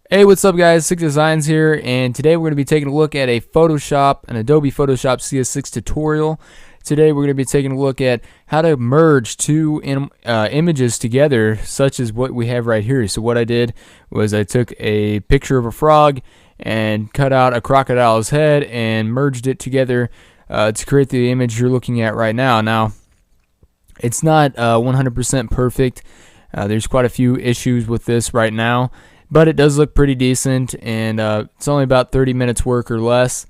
Hey, what's up guys, Six Designs here, and today we're going to be taking a look at an Adobe Photoshop CS6 tutorial. Today we're going to be taking a look at how to merge two images together, such as what we have right here. So what I did was I took a picture of a frog and cut out a crocodile's head and merged it together to create the image you're looking at right now. Now, it's not 100% perfect. There's quite a few issues with this right now, but it does look pretty decent, and it's only about 30 minutes work or less.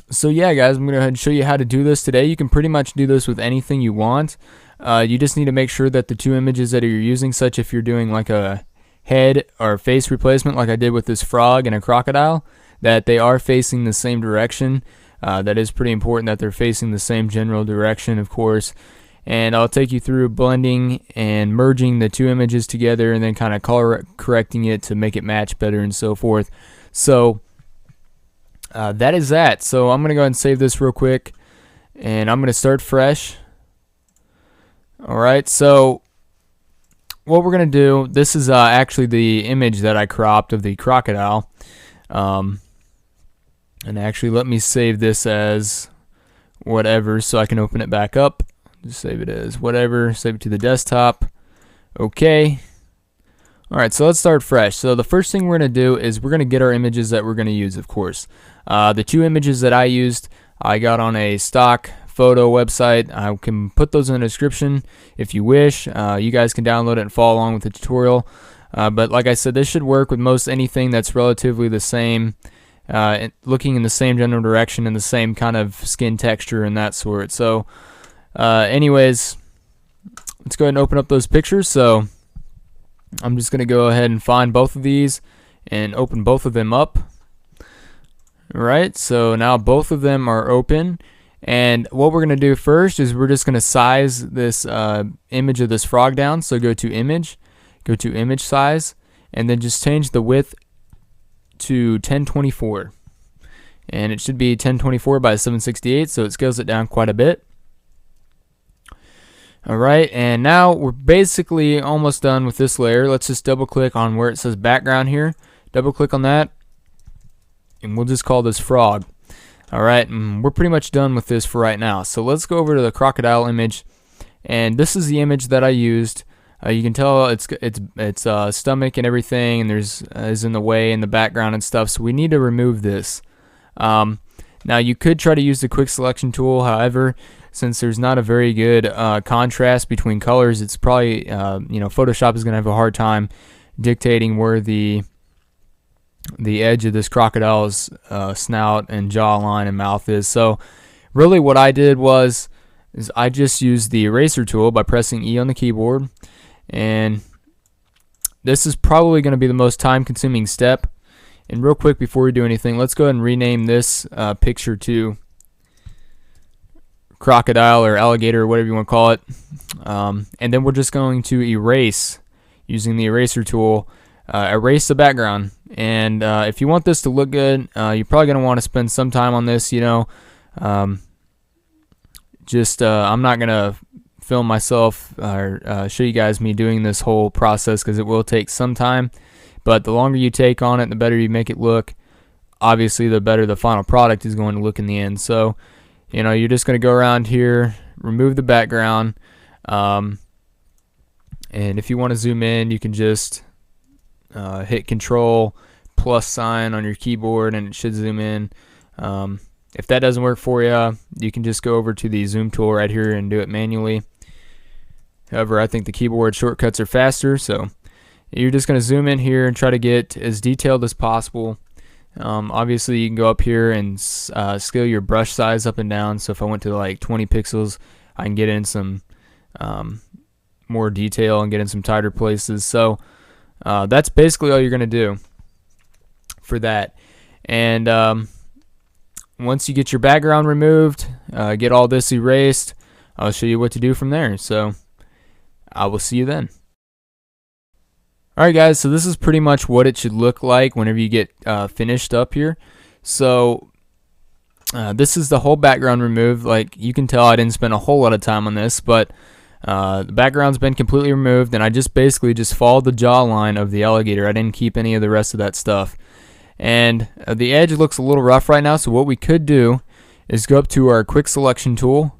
So yeah guys, I'm going to go ahead and show you how to do this today. You can pretty much do this with anything you want. You just need to make sure that the two images that you're using, such if you're doing like a head or face replacement like I did with this frog and a crocodile, that they are facing the same direction. That is pretty important, that they're facing the same general direction, of course. And I'll take you through blending and merging the two images together and then kind of color correcting it to make it match better and so forth. So that is that. So I'm going to go ahead and save this real quick, and I'm going to start fresh. Alright, so what we're going to do, this is actually the image that I cropped of the crocodile. And actually let me save this as whatever so I can open it back up. Just save it as whatever, save it to the desktop. Okay. Alright, so let's start fresh. So the first thing we're going to do is we're going to get our images that we're going to use, of course. The two images that I used, I got on a stock photo website. I can put those in the description if you wish. You guys can download it and follow along with the tutorial. But like I said, this should work with most anything that's relatively the same, looking in the same general direction and the same kind of skin texture and that sort. So anyways, let's go ahead and open up those pictures. So I'm just going to go ahead and find both of these and open both of them up. Alright, so now both of them are open, and what we're going to do first is we're just going to size this image of this frog down. So go to image, go to image size, and then just change the width to 1024, and it should be 1024 by 768, so it scales it down quite a bit. Alright, and now we're basically almost done with this layer. Let's just double click on where it says background here. Double click on that, and we'll just call this frog. Alright, and we're pretty much done with this for right now. So let's go over to the crocodile image, and this is the image that I used. You can tell its stomach and everything, and there's is in the way in the background and stuff, so we need to remove this. Now you could try to use the quick selection tool, however, since there's not a very good contrast between colors, it's probably Photoshop is going to have a hard time dictating where the edge of this crocodile's snout and jawline and mouth is. So really what I did is I just used the eraser tool by pressing E on the keyboard, and this is probably going to be the most time consuming step. And real quick before we do anything, let's go ahead and rename this picture to crocodile or alligator or whatever you want to call it, and then we're just going to erase using the eraser tool, erase the background. And if you want this to look good, you're probably going to want to spend some time on this. I'm not going to film myself or show you guys me doing this whole process because it will take some time, but the longer you take on it, the better you make it look. Obviously the better the final product is going to look in the end. So you're just going to go around here, remove the background, and if you want to zoom in, you can just hit Control + sign on your keyboard, and it should zoom in. If that doesn't work for you, you can just go over to the zoom tool right here and do it manually. However, I think the keyboard shortcuts are faster, so you're just going to zoom in here and try to get as detailed as possible. Obviously you can go up here and scale your brush size up and down. So if I went to like 20 pixels, I can get in some more detail and get in some tighter places. So that's basically all you're going to do for that. And once you get your background removed, get all this erased, I'll show you what to do from there. So I will see you then. Alright guys, so this is pretty much what it should look like whenever you get finished up here. So this is the whole background removed. Like you can tell, I didn't spend a whole lot of time on this, but The background's been completely removed, and I just basically just followed the jawline of the alligator. I didn't keep any of the rest of that stuff. And the edge looks a little rough right now, so what we could do is go up to our quick selection tool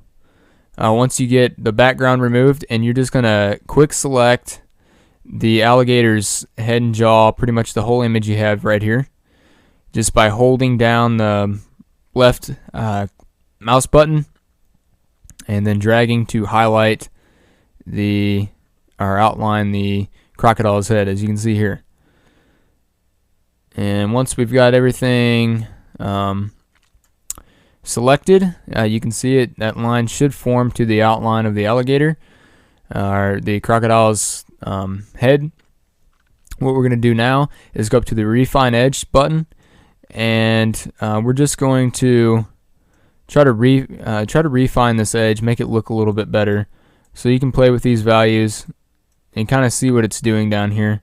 once you get the background removed, and you're just going to quick select the alligator's head and jaw, pretty much the whole image you have right here, just by holding down the left mouse button and then dragging to highlight or outline the crocodile's head, as you can see here. And once we've got everything selected, you can see it, that line should form to the outline of the alligator or the crocodile's head. What we're going to do now is go up to the refine edge button, and we're just going to try to refine this edge, make it look a little bit better, so you can play with these values and kind of see what it's doing down here.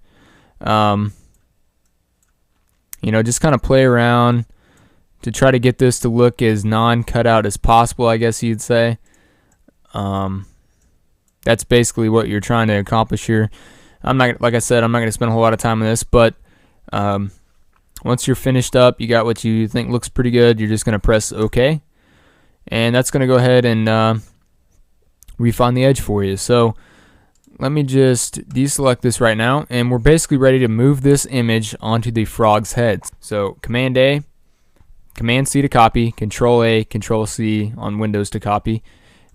Just kind of play around to try to get this to look as non-cutout as possible, I guess you'd say. That's basically what you're trying to accomplish here. Like I said, I'm not going to spend a whole lot of time on this, but once you're finished up, you got what you think looks pretty good, you're just going to press OK. And that's going to go ahead and refine the edge for you. So let me just deselect this right now, and we're basically ready to move this image onto the frog's head. So Command A, Command C to copy, Control A, Control C on Windows to copy.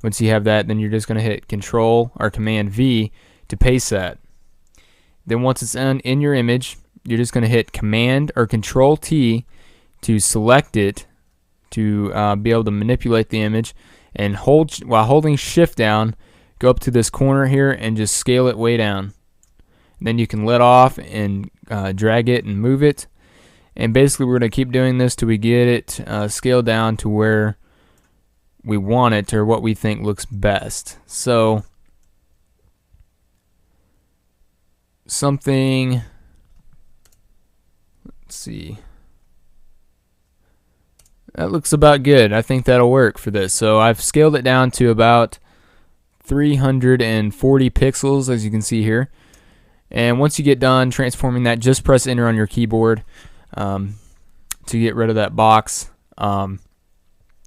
Once you have that, then you're just going to hit Control or Command V to paste that. Then once it's in your image, you're just going to hit Command or Control T to select it, to be able to manipulate the image, and while holding Shift down, go up to this corner here and just scale it way down. And then you can let off and drag it and move it. And basically we're going to keep doing this till we get it scaled down to where we want it, or what we think looks best. So something, let's see, that looks about good. I think that'll work for this. So I've scaled it down to about 340 pixels, as you can see here. And once you get done transforming that, just press enter on your keyboard to get rid of that box.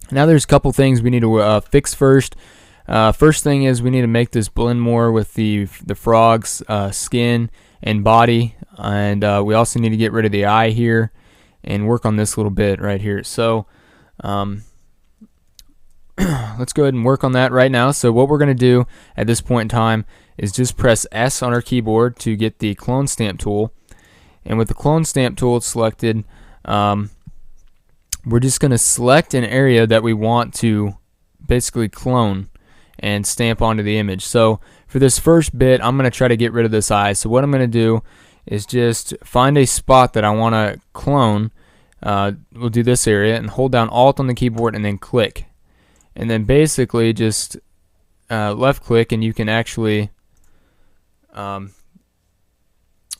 Now there's a couple things we need to fix first. First thing is we need to make this blend more with the frog's skin and body, and we also need to get rid of the eye here and work on this little bit right here. So let's go ahead and work on that right now. So what we're going to do at this point in time is just press S on our keyboard to get the clone stamp tool, and with the clone stamp tool selected, we're just going to select an area that we want to basically clone and stamp onto the image. So for this first bit, I'm going to try to get rid of this eye. So what I'm going to do is just find a spot that I want to clone. We'll do this area and hold down Alt on the keyboard and then click. And then basically just left click, and you can actually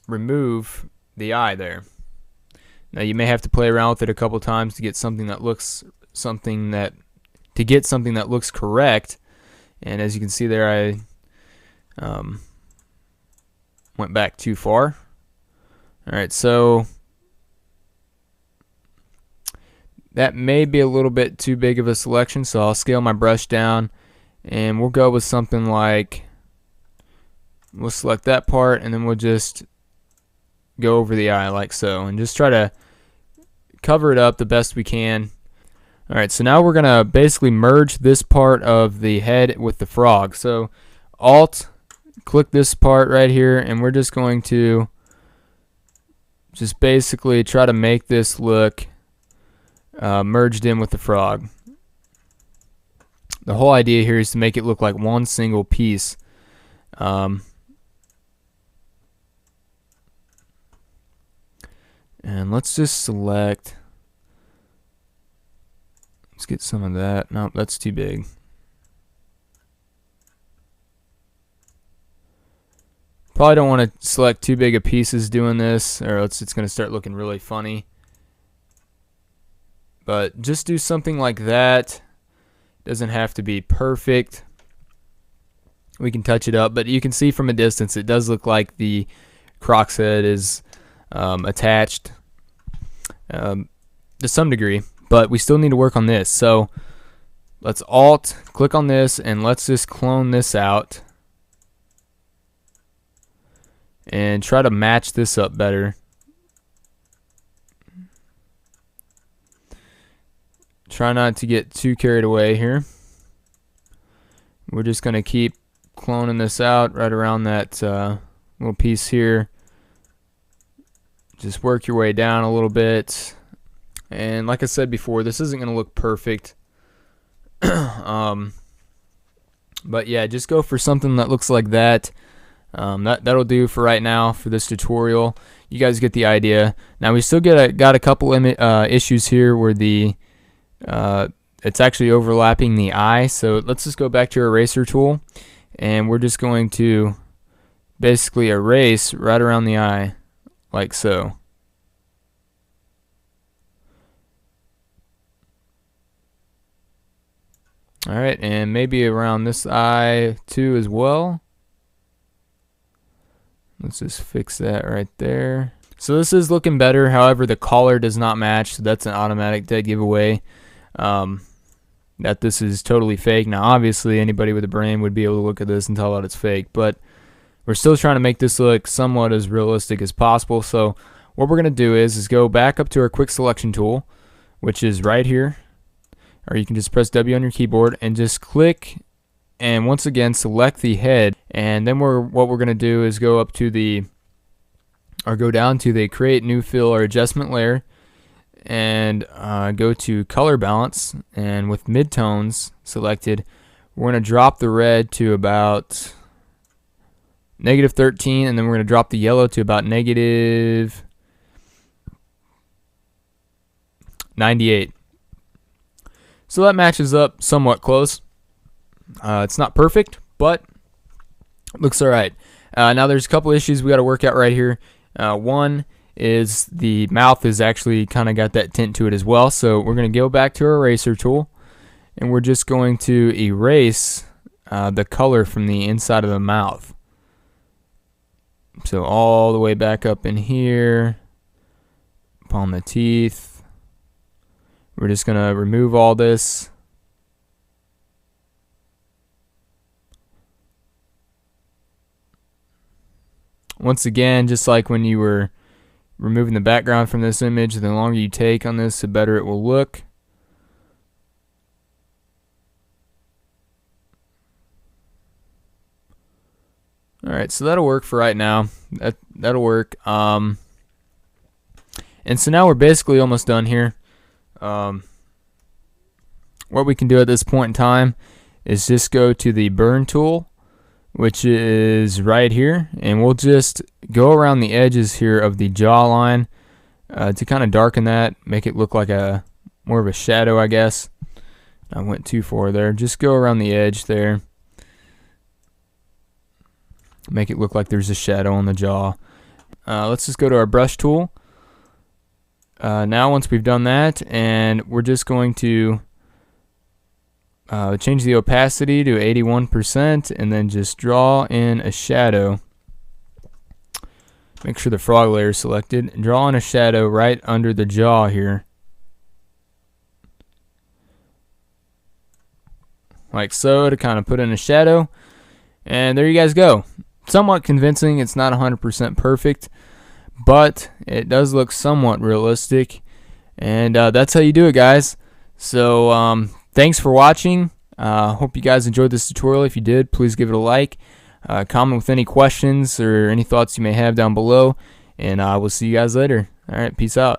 remove the eye there. Now you may have to play around with it a couple times to get something that looks correct. And as you can see there, I went back too far. Alright, so that may be a little bit too big of a selection, so I'll scale my brush down, and we'll go with something like, we'll select that part, and then we'll just go over the eye like so, and just try to cover it up the best we can. Alright, so now we're going to basically merge this part of the head with the frog. So Alt, click this part right here, and we're just going to just basically try to make this look merged in with the frog. The whole idea here is to make it look like one single piece. And let's just select, let's get some of that. Nope, that's too big. Probably don't want to select too big of pieces doing this, or else it's going to start looking really funny. But just do something like that. Doesn't have to be perfect. we can touch it up, but you can see from a distance it does look like the Croc's head is attached to some degree, but we still need to work on this. So let's Alt click on this and let's just clone this out and try to match this up better. Try not to get too carried away here. We're just going to keep cloning this out right around that little piece here. Just work your way down a little bit. And like I said before, this isn't going to look perfect. But yeah, just go for something that looks like that. That'll do for right now for this tutorial. You guys get the idea. Now we still got a couple issues here where it's actually overlapping the eye. So let's just go back to our eraser tool, and we're just going to basically erase right around the eye, like so. Alright, and maybe around this eye too as well. Let's just fix that right there. So this is looking better. However, the collar does not match, so that's an automatic dead giveaway that this is totally fake. Now obviously anybody with a brain would be able to look at this and tell that it's fake, but we're still trying to make this look somewhat as realistic as possible. So what we're going to do is go back up to our quick selection tool, which is right here, or you can just press W on your keyboard and just click and once again select the head, and then what we're going to do is go up to go down to the create new fill or adjustment layer and go to color balance, and with midtones selected, we're going to drop the red to about -13, and then we're going to drop the yellow to about -98. So that matches up somewhat close. It's not perfect, but looks alright. Now there's a couple issues we got to work out right here. One is the mouth is actually kind of got that tint to it as well. So we're going to go back to our eraser tool, and we're just going to erase the color from the inside of the mouth. So all the way back up in here, upon the teeth. We're just going to remove all this. Once again, just like when you were removing the background from this image, the longer you take on this, the better it will look. Alright, so that'll work for right now. That'll work. And so now we're basically almost done here. What we can do at this point in time is just go to the burn tool, which is right here, and we'll just go around the edges here of the jawline to kind of darken that, make it look like more of a shadow, I guess. I went too far there. Just go around the edge there, make it look like there's a shadow on the jaw. Let's just go to our brush tool. Now once we've done that, and we're just going to change the opacity to 81% and then just draw in a shadow. Make sure the frog layer is selected. Draw in a shadow right under the jaw here, like so, to kind of put in a shadow. And there you guys go. Somewhat convincing. It's not 100% perfect, but it does look somewhat realistic. And that's how you do it, guys. So thanks for watching. Hope you guys enjoyed this tutorial. If you did, please give it a like. Comment with any questions or any thoughts you may have down below. And we'll see you guys later. Alright, peace out.